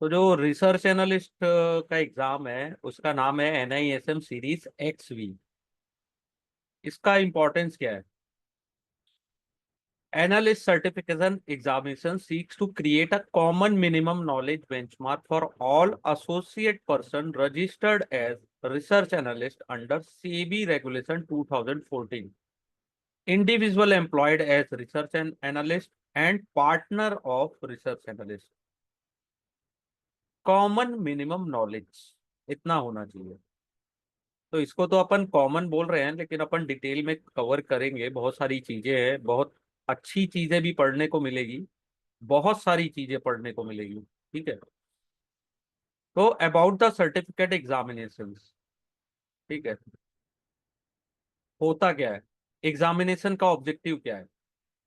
तो जो research analyst का एग्जाम है उसका नाम है NISM सीरीज XV। इसका इंपॉर्टेंस क्या है? Analyst certification examination seeks to create a common minimum knowledge benchmark for all associate person registered as research analyst under SEBI Regulation 2014. Individual employed as research analyst and partner of research analyst. Common minimum knowledge इतना होना चाहिए। तो इसको तो अपन common बोल रहे हैं, लेकिन अपन डिटेल में कवर करेंगे। बहुत सारी चीजें हैं, बहुत अच्छी चीजें भी पढ़ने को मिलेगी, बहुत सारी चीजें पढ़ने को मिलेगी। ठीक है। तो अबाउट द सर्टिफिकेट एग्जामिनेशन, ठीक है, होता क्या है? एग्जामिनेशन का ऑब्जेक्टिव क्या है?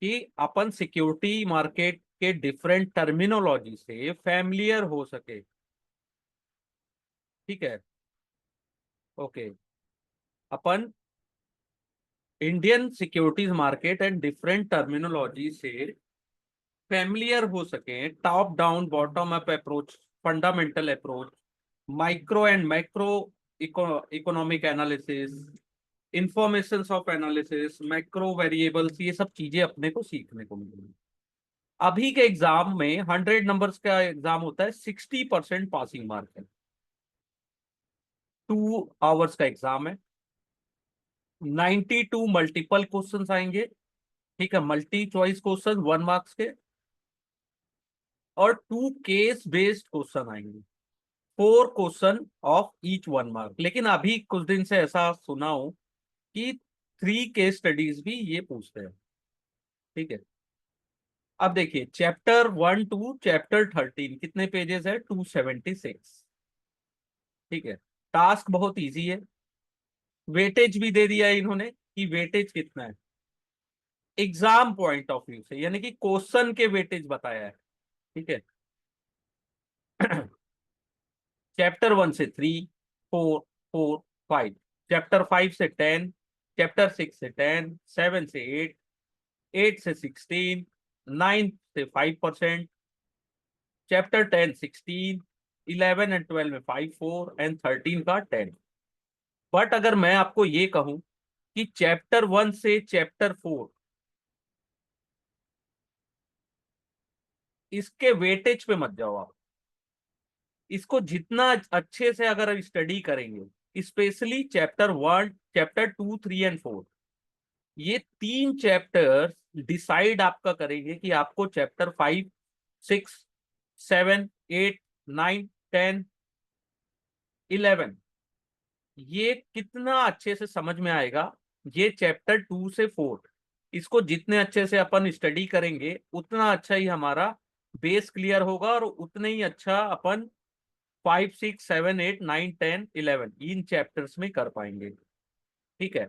कि अपन सिक्योरिटी मार्केट के डिफरेंट टर्मिनोलॉजी से फैमिलियर हो सके। ठीक है। Okay. Upon Indian securities market and different terminology से फैमिलियर हो सके। Top down bottom up approach, fundamental approach, micro and macro economic analysis, information of analysis, macro variables, ये सब चीजें अपने को सीखने को मिलेंगी। अभी के एग्जाम में 100 नंबर्स का एग्जाम होता है, 60% पासिंग मार्क है। 2 आवर्स का एग्जाम है। 92 मल्टीपल क्वेश्चन आएंगे। ठीक है, मल्टी चॉइस क्वेश्चन 1 मार्क्स के, और 2 केस बेस्ड क्वेश्चन आएंगे। 4 क्वेश्चन ऑफ ईच 1 मार्क। लेकिन अभी कुछ दिन से ऐसा सुना हो कि 3 केस स्टडीज भी ये पूछते हैं। ठीक है। अब देखिए, चैप्टर 1 टू चैप्टर 13 कितने पेजेस है? 276। ठीक है। टास्क बहुत इजी है। वेटेज भी दे दिया है इन्होंने कि वेटेज कितना है एग्जाम पॉइंट ऑफ व्यू से, यानी कि क्वेश्चन के वेटेज बताया है। ठीक है। चैप्टर 1 से 3, 4, 4, 5, चैप्टर 5 से 10, चैप्टर 6 से 10, 7 से 8, 8 से 16, 9 से 5%, चैप्टर 10 16, 11 एंड 12 में 5 4 एंड 13 का 10। बट अगर मैं आपको ये कहूं कि चैप्टर 1 से चैप्टर 4 इसके वेटेज पे मत जाओ आप। इसको जितना अच्छे से अगर स्टडी करेंगे, स्पेशली चैप्टर 1, चैप्टर 2 3 एंड 4, ये 3 चैप्टर्स डिसाइड आपका करेंगे कि आपको चैप्टर 5 6 7 8 9 10 11 ये कितना अच्छे से समझ में आएगा। ये चैप्टर 2 से 4, इसको जितने अच्छे से अपन स्टडी करेंगे उतना अच्छा ही हमारा बेस क्लियर होगा, और उतने ही अच्छा अपन 5 6 7 8 9 10 11 इन चैप्टर्स में कर पाएंगे। ठीक है।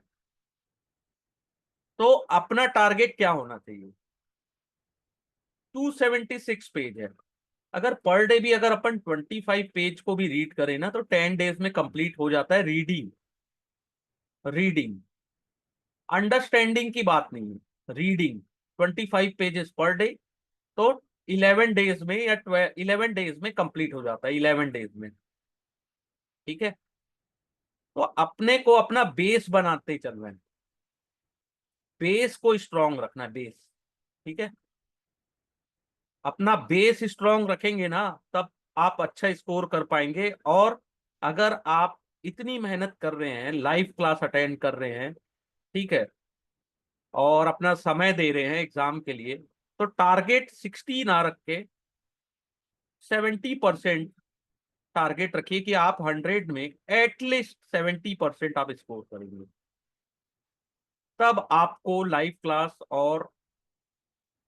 तो अपना टारगेट क्या होना चाहिए? 276 पेज है। अगर पर डे भी अगर अपन 25 पेज को भी रीड करें ना, तो 10 डेज में कंप्लीट हो जाता है रीडिंग। रीडिंग, अंडरस्टैंडिंग की बात नहीं है, रीडिंग। 25 पेजेस पर डे, तो 11 डेज में या 11 डेज में कंप्लीट हो जाता है, 11 डेज में। ठीक है। तो अपने को अपना बेस बनाते चलना है, बेस को स्ट्रांग रखना है, बेस। ठीक है। अपना बेस स्ट्रांग रखेंगे ना, तब आप अच्छा स्कोर कर पाएंगे। और अगर आप इतनी मेहनत कर रहे हैं, लाइव क्लास अटेंड कर रहे हैं, ठीक है, और अपना समय दे रहे हैं एग्जाम के लिए, तो टारगेट 60 ना रख के 70% टारगेट रखिए कि आप 100 में एटलीस्ट 70% आप स्कोर करेंगे। तब आपको लाइव क्लास और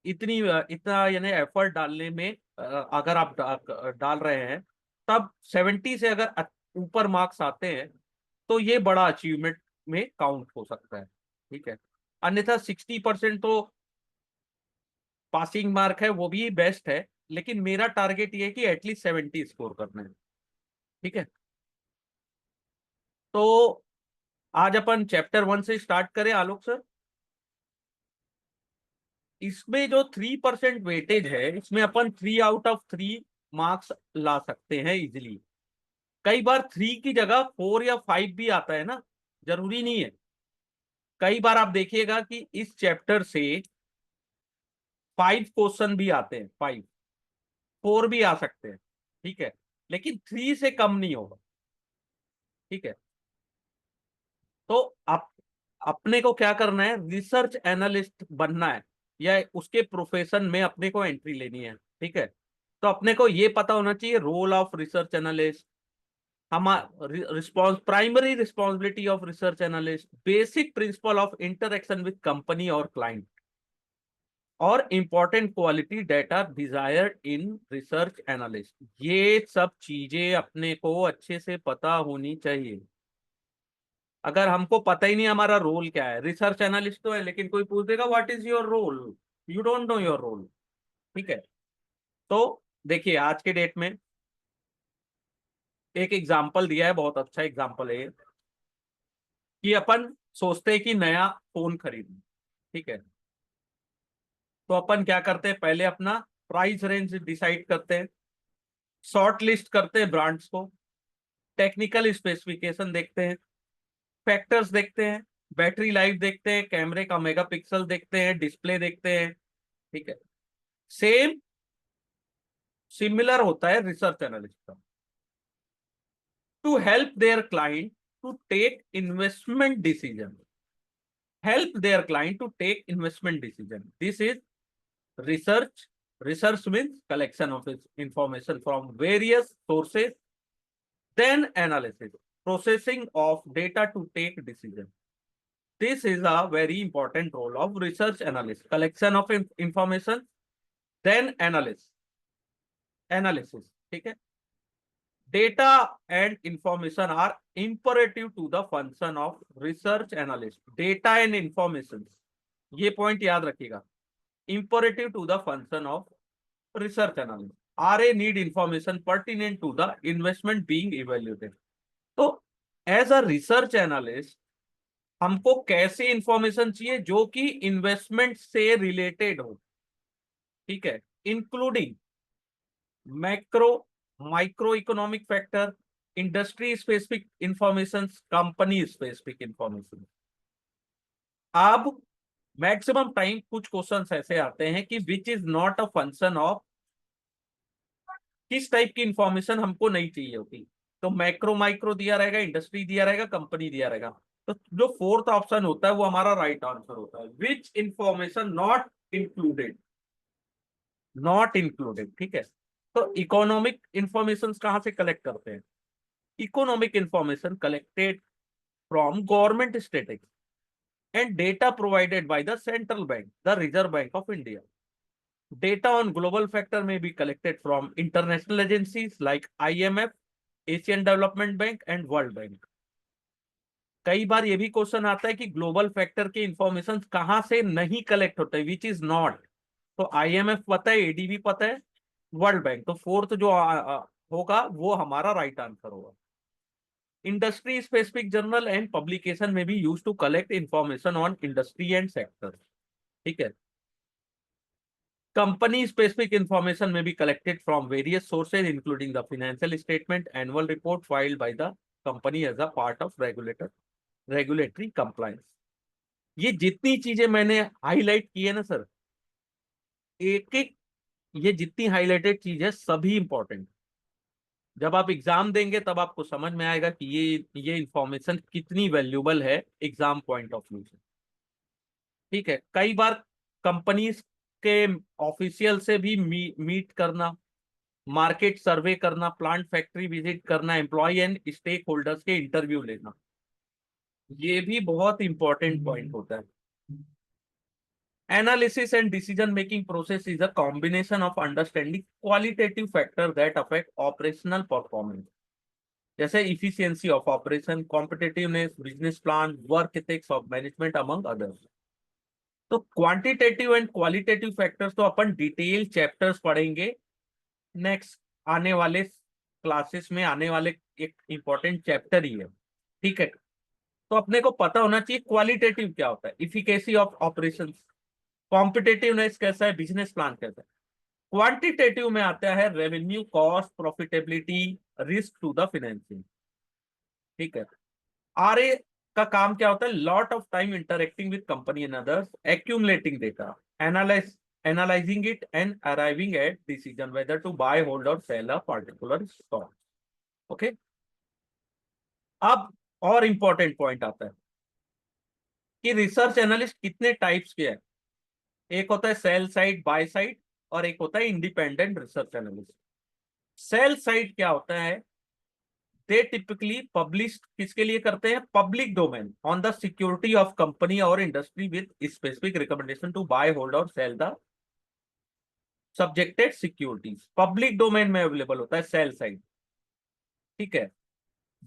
इतना यानी एफर्ट डालने में, अगर आप डाल रहे हैं, तब 70 से अगर ऊपर मार्क्स आते हैं तो ये बड़ा अचीवमेंट में काउंट हो सकता है। ठीक है। अन्यथा 60% तो पासिंग मार्क है, वो भी बेस्ट है, लेकिन मेरा टारगेट ये है कि एटलीस्ट 70 स्कोर करना है। ठीक है। तो आज अपन चैप्टर 1 से स्टार्ट करें, आलोक सर। इसमें जो 3% वेटेज है, इसमें अपन 3 आउट ऑफ 3 मार्क्स ला सकते हैं इजिली। कई बार 3 की जगह 4 या 5 भी आता है ना, जरूरी नहीं है। कई बार आप देखिएगा कि इस चैप्टर से 5 क्वेश्चन भी आते हैं, 5, 4 भी आ सकते हैं, ठीक है, लेकिन 3 से कम नहीं होगा, ठीक है। तो आप, अपने को क्या करना है, रिसर्च एनालिस्ट बनना है, या उसके प्रोफेशन में अपने को एंट्री लेनी है, ठीक है। तो अपने को ये पता होना चाहिए रोल ऑफ रिसर्च एनालिस्ट, हमारा response, primary responsibility of research analyst, basic principle of interaction with company और क्लाइंट, और important quality data desired in research analyst. ये सब चीजें अपने को अच्छे से पता होनी चाहिए। अगर हमको पता ही नहीं हमारा रोल क्या है, रिसर्च एनालिस्ट तो है, लेकिन कोई पूछ देगा what is your role, you don't know your role, ठीक है। तो देखिए आज के डेट में एक एग्जाम्पल दिया है, बहुत अच्छा एग्जाम्पल है ये, कि अपन सोचते हैं कि नया फोन खरीदना, ठीक है। तो अपन क्या करते हैं, पहले अपना प्राइस रेंज डिसाइड करते हैं, शॉर्ट लिस्ट करते हैं ब्रांड्स को, टेक्निकल स्पेसिफिकेशन देखते हैं, फैक्टर्स देखते हैं, बैटरी लाइफ देखते हैं, कैमरे का मेगापिक्सल देखते हैं, डिस्प्ले देखते हैं, ठीक है। सेम सिमिलर होता है रिसर्च एनालिस्ट का, to help their client to take investment decision, help their client to take investment decision. This is research. Research means collection of information from various sources, then analysis, processing of data to take decision. This is a very important role of research analyst. Collection of information, then analysis. ठीक है? Data and information are imperative to the function of research analyst. Data and information, ये point याद रखिएगा, imperative to the function of research analyst. RA need information pertinent to the investment being evaluated. तो as a research analyst हमको कैसे information चाहिए जो कि investment से रिलेटेड हो, ठीक है, including macro micro economic factor, industry specific information, company specific information. अब मैक्सिमम टाइम कुछ क्वेश्चंस ऐसे आते हैं कि which is not a function of, किस टाइप की इंफॉर्मेशन हमको नहीं चाहिए होती। तो मैक्रो माइक्रो दिया रहेगा, इंडस्ट्री दिया रहेगा, कंपनी दिया रहेगा। तो जो फोर्थ ऑप्शन होता है वो हमारा राइट आंसर होता है, which information not included, not included, ठीक है। तो इकोनॉमिक इंफॉर्मेशन कहां से कलेक्ट करते हैं, economic information collected from government statistics and data provided by the central bank, the Reserve Bank of India. Data on global factor may be collected from international agencies like IMF, Asian Development Bank and World Bank. कई बार ये भी question आता है कि global factor के information कहां से नहीं कलेक्ट होते, विच इज नॉट। तो आईएमएफ पता है, एडीबी पता है, वर्ल्ड बैंक, तो फोर्थ जो होगा वो हमारा राइट आंसर होगा। Industry specific journal and publication में भी use to collect information on industry and sector, ठीक है। Company specific information may be collected from various sources, including the financial statement, annual report filed by the company as a part of regulatory compliance. ये जितनी चीजें मैंने highlight की है ना sir, एक एक, ये जितनी हाईलाइटेड चीज है सभी इंपॉर्टेंट। जब आप एग्जाम देंगे तब आपको समझ में आएगा कि ये इंफॉर्मेशन कितनी वैल्यूबल है एग्जाम पॉइंट ऑफ व्यू से, ठीक है। कई बार कंपनीज के ऑफिशियल से भी मीट करना, मार्केट सर्वे करना, प्लांट फैक्ट्री विजिट करना, एम्प्लॉय एंड स्टेक होल्डर्स के इंटरव्यू लेना, ये भी बहुत इंपॉर्टेंट पॉइंट होता है। Analysis and decision making process is a combination of understanding qualitative factor that affect operational performance, जैसे efficiency of operation, competitiveness, business plan, work ethics of management among others. तो quantitative and qualitative factors तो अपन detail chapters पढ़ेंगे next आने वाले classes में, आने वाले एक इंपॉर्टेंट चैप्टर ही है, ठीक है। तो अपने को पता होना चाहिए क्वालिटेटिव क्या होता है, इफिकेसी ऑफ ऑपरेशंस, कॉम्पिटेटिवनेस कैसा है, बिजनेस प्लान कैसा है। क्वांटिटेटिव में आता है revenue, cost, profitability, risk to the financing. ठीक है। आरए का काम क्या होता है? Lot of time interacting with company and others, accumulating data, analysing it and arriving at decision whether to buy, hold और sell a particular stock. Okay. अब और इंपॉर्टेंट पॉइंट आता है कि रिसर्च एनालिस्ट कितने टाइप्स के हैं। एक होता है सेल साइड, बाय साइड, और एक होता है independent research analyst. Sell side क्या होता है? दे टिपिकली पब्लिश किसके लिए करते हैं? Public domain on the security of company और industry with specific recommendation to buy, hold और sell the subjected securities. Public domain में अवेलेबल होता है सेल साइड। ठीक है।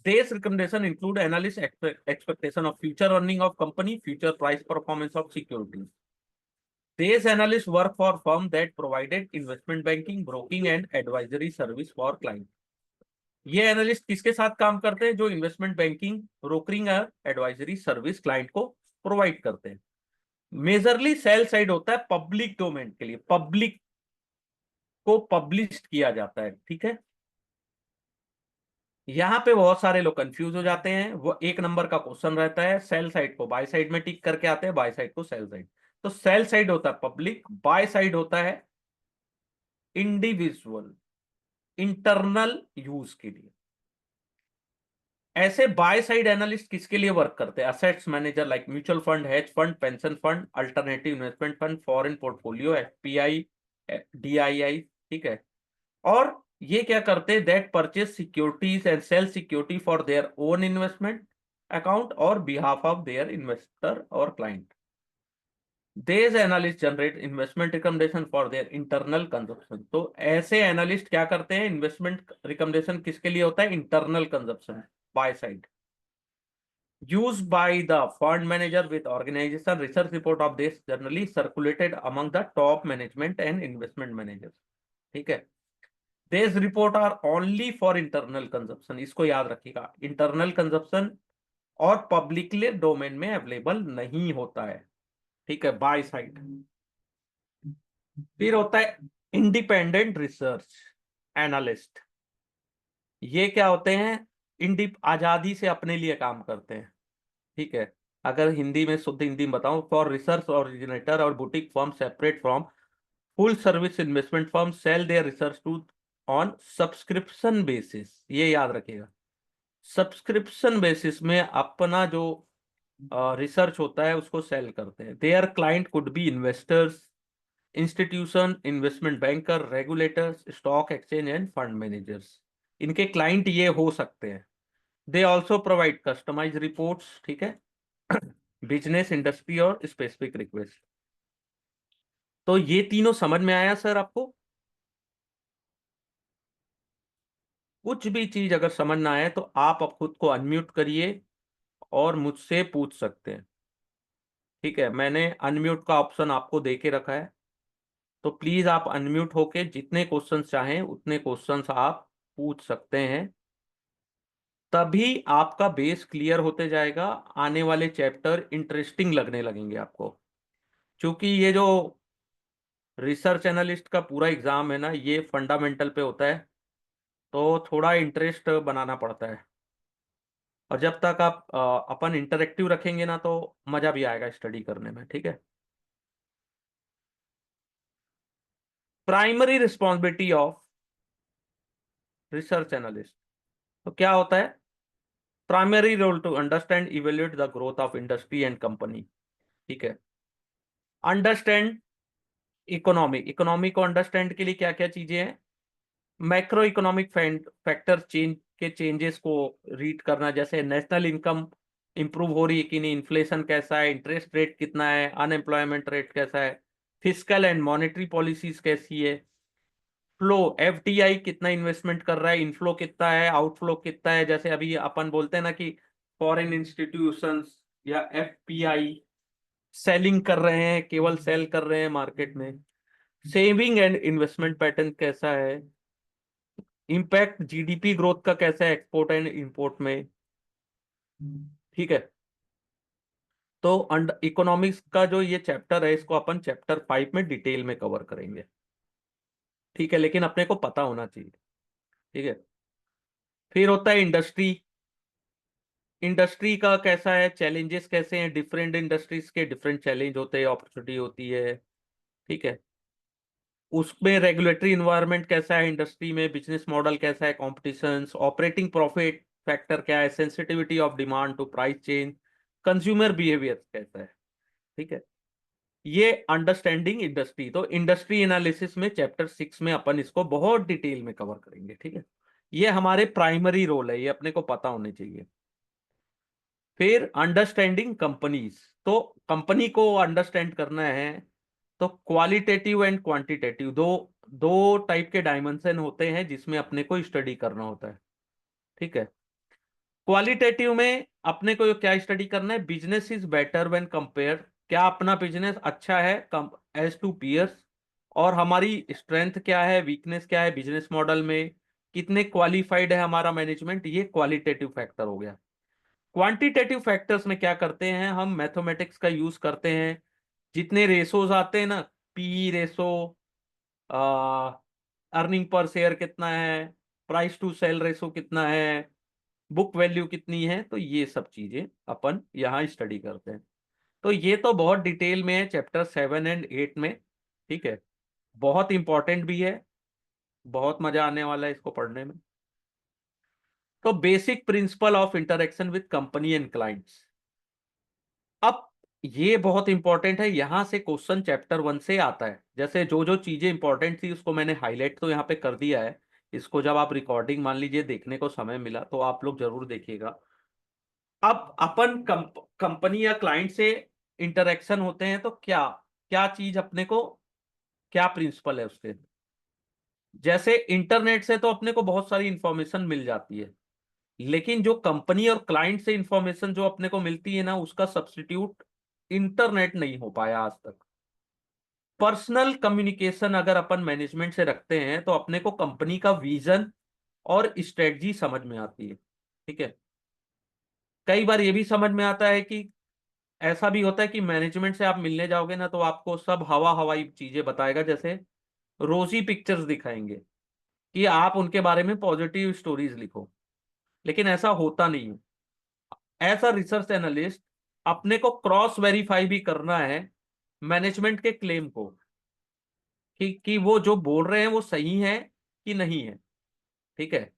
These recommendation include analyst expectation of future earning of company, future price performance of securities. These analysts work for firm that provided investment banking, broking and advisory service for client. ये analyst किसके साथ काम करते हैं? जो investment banking, brokering और advisory service client को provide करते हैं। मेजरली सेल साइड होता है पब्लिक डोमेन के लिए, पब्लिक को पब्लिश किया जाता है। ठीक है। यहाँ पे बहुत सारे लोग कंफ्यूज हो जाते हैं। वो एक नंबर का क्वेश्चन रहता है, सेल साइड को बाय साइड में टिक करके आते हैं, बाय साइड को सेल साइड। तो सेल साइड होता है पब्लिक, बाय साइड होता है इंडिविजुअल, इंटरनल यूज के लिए। ऐसे बाय साइड एनालिस्ट किसके लिए वर्क करते हैं? Assets manager like mutual fund, hedge fund, pension fund, alternative investment fund, foreign portfolio, FPI, DII. ठीक है। और ये क्या करते हैं? That purchase securities and sell security for their own investment account और बिहाफ ऑफ देयर इन्वेस्टर और client. These analysts generate investment recommendation for their internal consumption। तो ऐसे एनालिस्ट क्या करते हैं? इन्वेस्टमेंट रिकमेंडेशन किसके लिए होता है? Internal consumption, by side. Used by the fund manager with organization, research report of this generally circulated among the top management and investment managers। ठीक है। These report are only for internal consumption। इसको याद रखिएगा, internal consumption और publicly domain में available नहीं होता है। ठीक है, बाय साइड। फिर होता है इंडिपेंडेंट रिसर्च एनालिस्ट। ये क्या होते हैं? आजादी से अपने लिए काम करते हैं। ठीक है। अगर हिंदी में, शुद्ध हिंदी में बताऊं, फॉर रिसर्च ओरिजिनेटर और boutique firm separate from full service investment firm sell their research to on subscription basis. ये याद रखिएगा, सब्सक्रिप्शन बेसिस में अपना जो रिसर्च होता है उसको सेल करते हैं। Their client could be investors, institution, investment banker, regulators, stock exchange and fund managers. इनके क्लाइंट ये हो सकते हैं। They also provide customise reports. ठीक है। बिजनेस, इंडस्ट्री और स्पेसिफिक रिक्वेस्ट। तो ये तीनों समझ में आया सर आपको? कुछ भी चीज अगर समझ ना आए तो आप अब खुद को अनम्यूट करिए और मुझसे पूछ सकते हैं। ठीक है, मैंने अनम्यूट का ऑप्शन आपको दे के रखा है, तो प्लीज आप अनम्यूट होके जितने क्वेश्चंस चाहें उतने क्वेश्चंस आप पूछ सकते हैं। तभी आपका बेस क्लियर होते जाएगा, आने वाले चैप्टर इंटरेस्टिंग लगने लगेंगे आपको। क्योंकि ये जो रिसर्च एनालिस्ट का पूरा एग्जाम है ना, ये फंडामेंटल पे होता है, तो थोड़ा इंटरेस्ट बनाना पड़ता है। और जब तक आप अपन इंटरेक्टिव रखेंगे ना, तो मजा भी आएगा स्टडी करने में। ठीक है। Primary responsibility of research analyst, तो क्या होता है? Primary role to understand evaluate the growth of industry and company. ठीक है। अंडरस्टैंड इकोनॉमी, इकोनॉमी को अंडरस्टैंड के लिए क्या क्या चीजें हैं? मैक्रो इकोनॉमिक फैक्टर चेंज के चेंजेस को रीड करना, जैसे नेशनल इनकम इंप्रूव हो रही है कि नहीं, इन्फ्लेशन कैसा है, इंटरेस्ट रेट कितना है, अनएम्प्लॉयमेंट रेट कैसा है, फिस्कल एंड मॉनेटरी पॉलिसीज कैसी है, फ्लो, एफडीआई कितना इन्वेस्टमेंट कर रहा है, इनफ्लो कितना है, आउटफ्लो कितना है। जैसे अभी अपन बोलते हैं ना कि फॉरेन इंस्टीट्यूशंस या एफपीआई सेलिंग कर रहे हैं, केवल सेल कर रहे हैं मार्केट में। सेविंग एंड इन्वेस्टमेंट पैटर्न कैसा है, इम्पैक्ट जीडीपी ग्रोथ का कैसा है एक्सपोर्ट एंड इंपोर्ट में। ठीक है। तो इकोनॉमिक्स का जो ये चैप्टर है, इसको अपन चैप्टर 5 में डिटेल में कवर करेंगे। ठीक है, लेकिन अपने को पता होना चाहिए। ठीक है। फिर होता है इंडस्ट्री। इंडस्ट्री का कैसा है, चैलेंजेस कैसे हैं, डिफरेंट इंडस्ट्रीज के डिफरेंट चैलेंज होते हैं, अपॉर्चुनिटी होती है। ठीक है। उसमें रेगुलेटरी इन्वायरमेंट कैसा है इंडस्ट्री में, बिजनेस मॉडल कैसा है, कॉम्पिटिशन, ऑपरेटिंग प्रॉफिट फैक्टर क्या है, sensitivity of demand to price change, consumer behaviour कैसा है। ठीक है। ये अंडरस्टैंडिंग इंडस्ट्री, तो इंडस्ट्री एनालिसिस में चैप्टर 6 में अपन इसको बहुत डिटेल में कवर करेंगे। ठीक है। ये हमारे प्राइमरी रोल है, ये अपने को पता होने चाहिए। फिर अंडरस्टैंडिंग कंपनीज, तो कंपनी को अंडरस्टैंड करना है तो क्वालिटेटिव एंड क्वांटिटेटिव, दो दो टाइप के डायमेंशन होते हैं जिसमें अपने को स्टडी करना होता है। ठीक है। क्वालिटेटिव में अपने को क्या स्टडी करना है, business is better when compare, क्या अपना बिजनेस अच्छा है कम एज टू पीयर्स, और हमारी स्ट्रेंथ क्या है, वीकनेस क्या है बिजनेस मॉडल में, कितने क्वालिफाइड है हमारा मैनेजमेंट, ये क्वालिटेटिव फैक्टर हो गया। क्वांटिटेटिव फैक्टर्स में क्या करते हैं, हम मैथमेटिक्स का यूज करते हैं, जितने रेशोज आते हैं ना, P ratio, earning per share कितना है, प्राइस टू सेल रेशो कितना है, बुक वैल्यू कितनी है, तो ये सब चीजें अपन यहाँ स्टडी करते हैं। तो ये तो बहुत डिटेल में है चैप्टर 7 एंड 8 में। ठीक है। बहुत इंपॉर्टेंट भी है, बहुत मजा आने वाला है इसको पढ़ने में। तो basic principle of interaction with company and clients. अब ये बहुत इंपॉर्टेंट है, यहां से क्वेश्चन चैप्टर 1 से आता है। जैसे जो जो चीजें इंपॉर्टेंट थी उसको मैंने हाईलाइट तो यहाँ पे कर दिया है। इसको जब आप रिकॉर्डिंग मान लीजिए देखने को समय मिला तो आप लोग जरूर देखिएगा। अब अपन कंपनी या क्लाइंट से इंटरेक्शन होते हैं तो क्या क्या चीज अपने को, क्या प्रिंसिपल है उसके। जैसे इंटरनेट से तो अपने को बहुत सारी इंफॉर्मेशन मिल जाती है, लेकिन जो कंपनी और क्लाइंट से इंफॉर्मेशन जो अपने को मिलती है ना, उसका सब्स्टिट्यूट इंटरनेट नहीं हो पाया आज तक। पर्सनल कम्युनिकेशन अगर अपन मैनेजमेंट से रखते हैं तो अपने को कंपनी का विजन और स्ट्रेटजी समझ में आती है। ठीक है। कई बार ये भी समझ में आता है कि ऐसा भी होता है कि मैनेजमेंट से आप मिलने जाओगे ना तो आपको सब हवा हवाई चीजें बताएगा, जैसे रोजी पिक्चर्स दिखाएंगे कि आप उनके बारे में पॉजिटिव स्टोरीज लिखो, लेकिन ऐसा होता नहीं है। एज अ रिसर्च एनालिस्ट अपने को क्रॉस वेरीफाई भी करना है मैनेजमेंट के क्लेम को, कि वो जो बोल रहे हैं वो सही है कि नहीं है। ठीक है।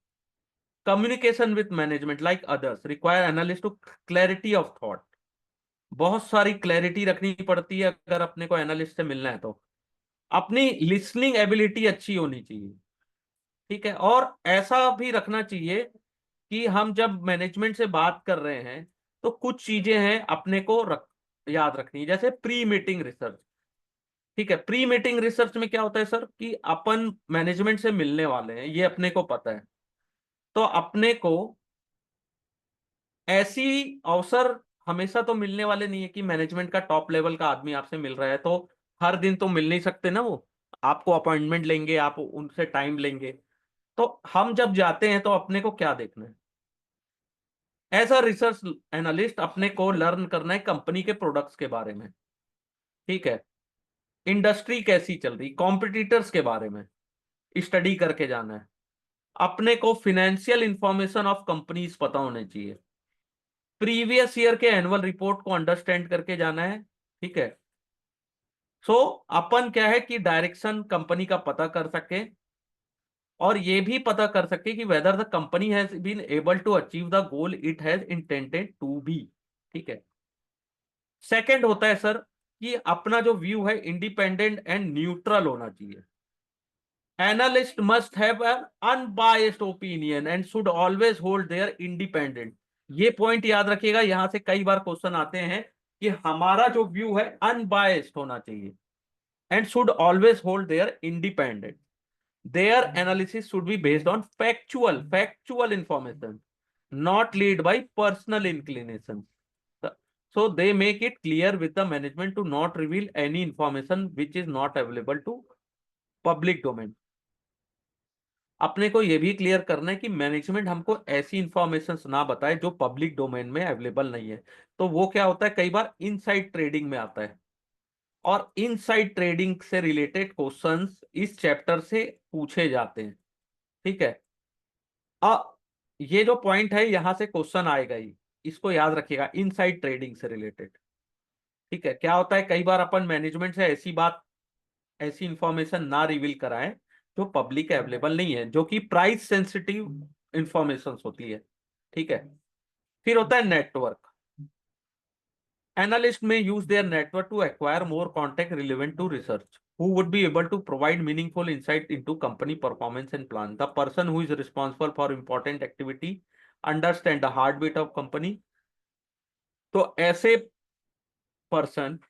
Communication with management like others require analyst to clarity of thought, बहुत सारी क्लैरिटी रखनी पड़ती है अगर अपने को एनालिस्ट से मिलना है तो। अपनी लिसनिंग एबिलिटी अच्छी होनी चाहिए। ठीक है। और ऐसा भी रखना चाहिए कि हम जब मैनेजमेंट से बात कर रहे हैं तो कुछ चीजें हैं अपने को याद रखनी है, जैसे प्री मीटिंग रिसर्च। ठीक है। प्री मीटिंग रिसर्च में क्या होता है सर, कि अपन मैनेजमेंट से मिलने वाले हैं ये अपने को पता है, तो अपने को ऐसी अवसर हमेशा तो मिलने वाले नहीं है कि मैनेजमेंट का टॉप लेवल का आदमी आपसे मिल रहा है तो हर दिन तो मिल नहीं सकते ना वो, आपको अपॉइंटमेंट लेंगे, आप उनसे टाइम लेंगे। तो हम जब जाते हैं तो अपने को क्या देखना है, एज अ रिसर्च एनालिस्ट अपने को लर्न करना है कंपनी के प्रोडक्ट्स के बारे में। ठीक है। इंडस्ट्री कैसी चल रही, कॉम्पिटिटर्स के बारे में स्टडी करके जाना है। अपने को फिनेंशियल इंफॉर्मेशन ऑफ कंपनीज पता होने चाहिए। प्रीवियस ईयर के एनुअल रिपोर्ट को अंडरस्टैंड करके जाना है। ठीक है। सो अपन क्या है कि डायरेक्शन कंपनी का पता कर सके, और ये भी पता कर सके कि whether the company has been able to achieve the goal it has intended to be. ठीक है। सेकंड होता है सर कि अपना जो व्यू है इंडिपेंडेंट एंड न्यूट्रल होना चाहिए। Analyst must have an unbiased opinion and should always hold their independent. ये पॉइंट याद रखिएगा, यहां से कई बार क्वेश्चन आते हैं कि हमारा जो व्यू है अनबायस्ड होना चाहिए and should always hold their independent. Their analysis should be based on factual information, not lead by personal inclinations. So they make it clear with the management to not reveal any information which is not available to public domain. अपने को यह भी clear करना है कि management हमको ऐसी information ना बताए जो पब्लिक डोमेन में अवेलेबल नहीं है। तो वो क्या होता है, कई बार इनसाइड ट्रेडिंग में आता है। और इनसाइड ट्रेडिंग से रिलेटेड क्वेश्चंस इस चैप्टर से पूछे जाते हैं। ठीक है, ये जो पॉइंट है यहां से क्वेश्चन आएगा ही, इसको याद रखिएगा, इनसाइड ट्रेडिंग से रिलेटेड। ठीक है, क्या होता है कई बार अपन मैनेजमेंट से ऐसी बात, ऐसी इंफॉर्मेशन ना रिवील कराएं जो पब्लिक अवेलेबल नहीं है, जो कि प्राइस सेंसिटिव इंफॉर्मेशन होती है। ठीक है, फिर होता है network. Analysts may use their network to acquire more contact relevant to research, who would be able to provide meaningful insight into company performance and plan. The person who is responsible for important activity understand the heartbeat of company. तो ऐसे person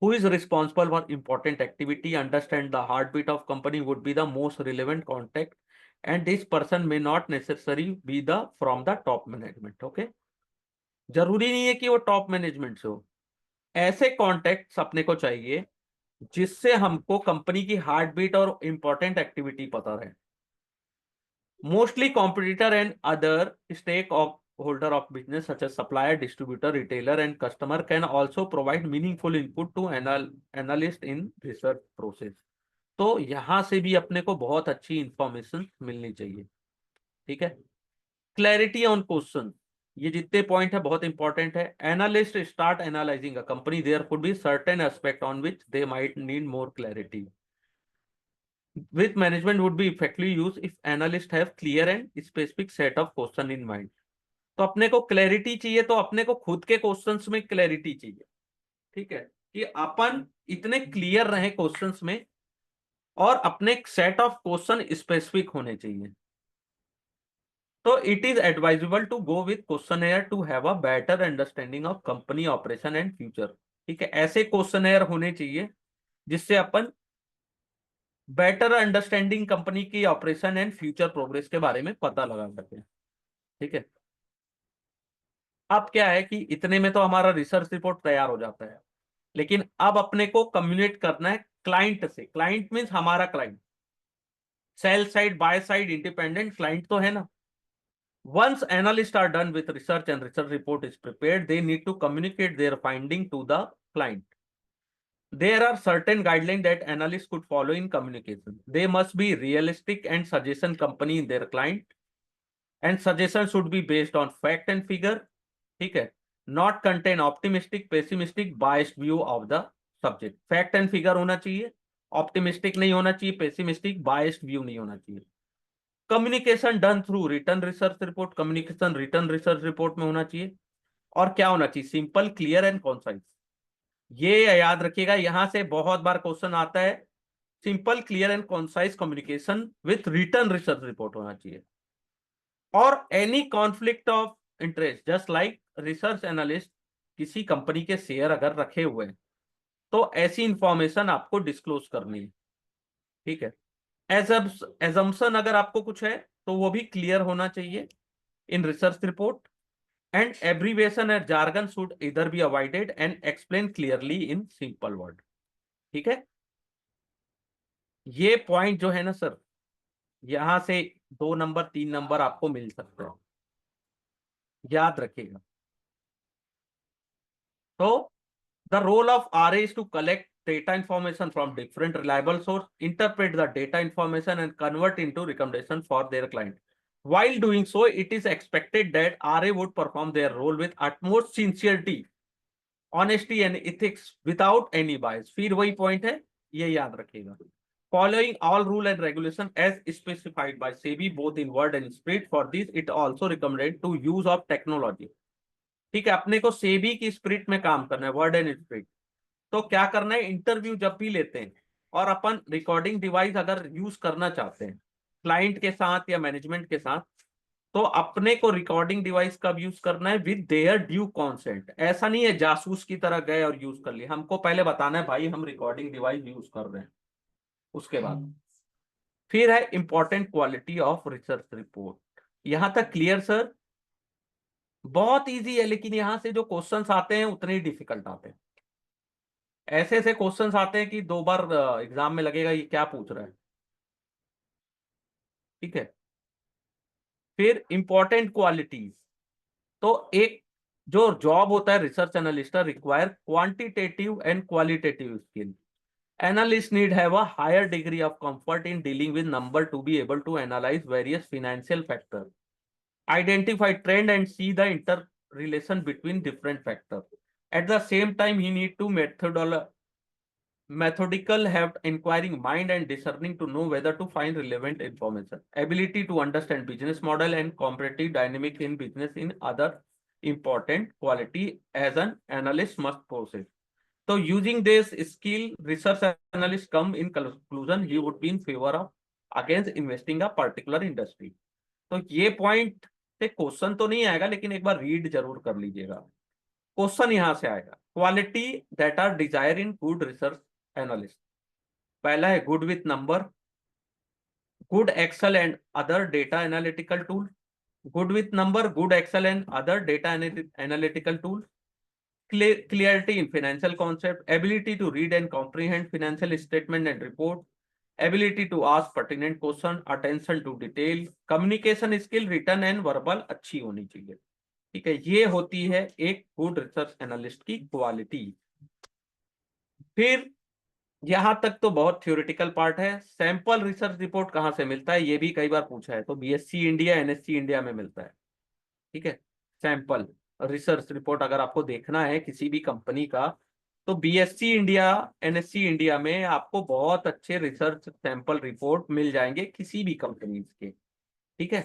who is responsible for important activity understand the heartbeat of company would be the most relevant contact, and this person may not necessarily be the from the top management. Okay, जरूरी नहीं है कि वो top management से हो, ऐसे contacts अपने को चाहिए जिससे हमको कंपनी की हार्ट बीट और इंपॉर्टेंट एक्टिविटी पता रहे। Mostly competitor and other stake of holder of business such as supplier, distributor, retailer and customer can also provide meaningful input to analyst in research process. तो यहां से भी अपने को बहुत अच्छी इंफॉर्मेशन मिलनी चाहिए। ठीक है, क्लैरिटी ऑन क्वेश्चन, ये जितने पॉइंट है बहुत इंपॉर्टेंट है। Analyst start analysing a company, there could be certain aspect on which they might need more clarity, which management would be effectively used if analysts have clear and specific set of question in mind। तो अपने को clarity चाहिए, तो अपने को खुद के questions में क्लैरिटी चाहिए। ठीक है, कि अपन इतने क्लियर रहे क्वेश्चंस में और अपने सेट ऑफ क्वेश्चन स्पेसिफिक होने चाहिए। तो it is advisable to go with questionnaire to have a better understanding of company operation and future. ठीक है, ऐसे क्वेश्चनेयर होने चाहिए जिससे अपन बेटर अंडरस्टैंडिंग कंपनी की ऑपरेशन एंड फ्यूचर प्रोग्रेस के बारे में पता लगा सके। ठीक है, अब क्या है कि इतने में तो हमारा रिसर्च रिपोर्ट तैयार हो जाता है, लेकिन अब अपने को कम्युनिकेट करना है क्लाइंट से। क्लाइंट मीन्स हमारा client, sell side, by side, independent client तो है ना। Once analysts are done with research and research report is prepared, they need to communicate their finding to the client. There are certain guidelines that analysts could follow in communication. They must be realistic and suggestion company in their client, and suggestion should be based on fact and figure। ठीक है, not contain optimistic, pessimistic, biased view of the subject. Fact and figure होना चाहिए, optimistic नहीं होना चाहिए, pessimistic biased view नहीं होना चाहिए। Communication done through return research report, communication return research report में होना चाहिए। और क्या होना चाहिए, सिंपल, क्लियर एंड कॉन्साइज। ये याद रखिएगा, यहां से बहुत बार क्वेश्चन आता है। Simple, clear and concise communication with return research report होना चाहिए। और any conflict of interest, just like research analyst किसी कंपनी के शेयर अगर रखे हुए हैं तो ऐसी इंफॉर्मेशन आपको डिस्क्लोज करनी है। ठीक है, एजम्पशन अगर आपको कुछ है तो वो भी क्लियर होना चाहिए in research report, and abbreviation and jargon should इधर be avoided and explain clearly in simple word. ठीक है, ये पॉइंट जो है ना सर, यहां से 2 नंबर 3 नंबर आपको मिल सकते हैं, याद रखिएगा। तो the role of RA is to collect data information from different reliable source, interpret the data information and convert into recommendation for their client. While doing so, it is expected that RA would perform their role with utmost sincerity, honesty and ethics without any bias। फिर वही point है, ये याद रखिएगा। Following all rule and regulation as specified by SEBI both in word and spirit। For this, it also recommended to use of technology। ठीक है, अपने को सेबी की स्पिरिट में काम करना है, वर्ड एंड स्पिरिट। तो क्या करना है, इंटरव्यू जब भी लेते हैं और अपन रिकॉर्डिंग डिवाइस अगर यूज करना चाहते हैं क्लाइंट के साथ या मैनेजमेंट के साथ, तो अपने को रिकॉर्डिंग डिवाइस कब यूज करना है, विद देयर ड्यू कॉन्सेंट। ऐसा नहीं है जासूस की तरह गए और यूज कर लिए, हमको पहले बताना है भाई हम रिकॉर्डिंग डिवाइस यूज कर रहे हैं। उसके बाद फिर है important quality of research report. यहां तक क्लियर सर? बहुत इजी है, लेकिन यहां से जो क्वेश्चंस आते हैं उतने ही डिफिकल्ट आते हैं। ऐसे ऐसे क्वेश्चंस आते हैं कि 2 बार एग्जाम में लगेगा ये क्या पूछ रहा है। ठीक है, फिर इंपॉर्टेंट क्वालिटीज, तो एक जो जॉब होता है रिसर्च एनालिस्ट का, require quantitative and qualitative skill. Analysts need have a higher degree of comfort in dealing with number to be able to analyze various financial factors, identify trend and see the interrelation between different factors. At the same time, he need to methodical, have inquiring mind and discerning to know whether to find relevant information, ability to understand business model and competitive dynamics in business in other important quality as an analyst must possess. So using this skill, research analyst come in conclusion he would be in favor of against investing a particular industry. तो ये point से question तो नहीं आएगा, लेकिन एक बार read जरूर कर लीजिएगा. क्वेश्चन यहां से आएगा, quality that are desire in good research analyst. पहला है good with number, good excel and other data analytical tool. Good with number, good excel and other data analytical tool. Clarity in financial concept, ability to read and comprehend financial statement and report, ability to ask pertinent question, attention to detail, communication skill written and verbal अच्छी होनी चाहिए. ठीक है, ये होती है एक good research analyst की क्वालिटी. फिर यहां तक तो बहुत थ्योरेटिकल पार्ट है. सैंपल रिसर्च रिपोर्ट कहां से मिलता है, ये भी कई बार पूछा है. तो बीएससी इंडिया, एनएससी इंडिया में मिलता है. ठीक है, सैंपल रिसर्च रिपोर्ट अगर आपको देखना है किसी भी कंपनी का, तो बीएससी इंडिया, एनएससी इंडिया में आपको बहुत अच्छे रिसर्च सैंपल रिपोर्ट मिल जाएंगे किसी भी कंपनी के. ठीक है,